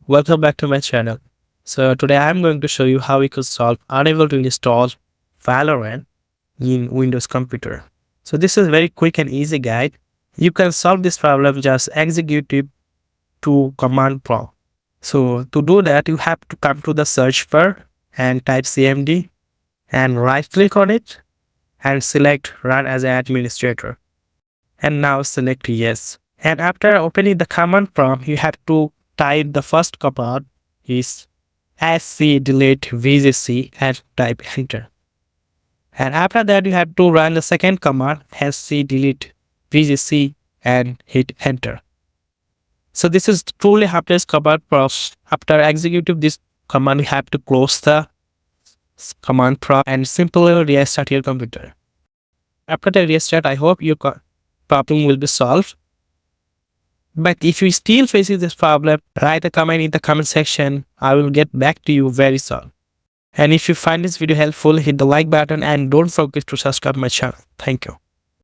Welcome back to my channel. So today I'm going to show you how we could solve unable to install Valorant in Windows computer. So this is very quick and easy guide. You can solve this problem just execute it to command prompt. So to do that, you have to come to the search bar and type cmd and right click on it and select run as an administrator. And now select yes. And after opening the command prompt, you have to type the first command is sc delete vgc and type enter. And after that, you have to run the second command sc delete vgc and hit enter. So this is truly harmless command prompt. After executing this command, you have to close the command prompt and simply restart your computer. After the restart, I hope your problem will be solved. But if you still facing this problem, write a comment in the comment section. I will get back to you very soon. And if you find this video helpful, hit the like button and don't forget to subscribe my channel. Thank you.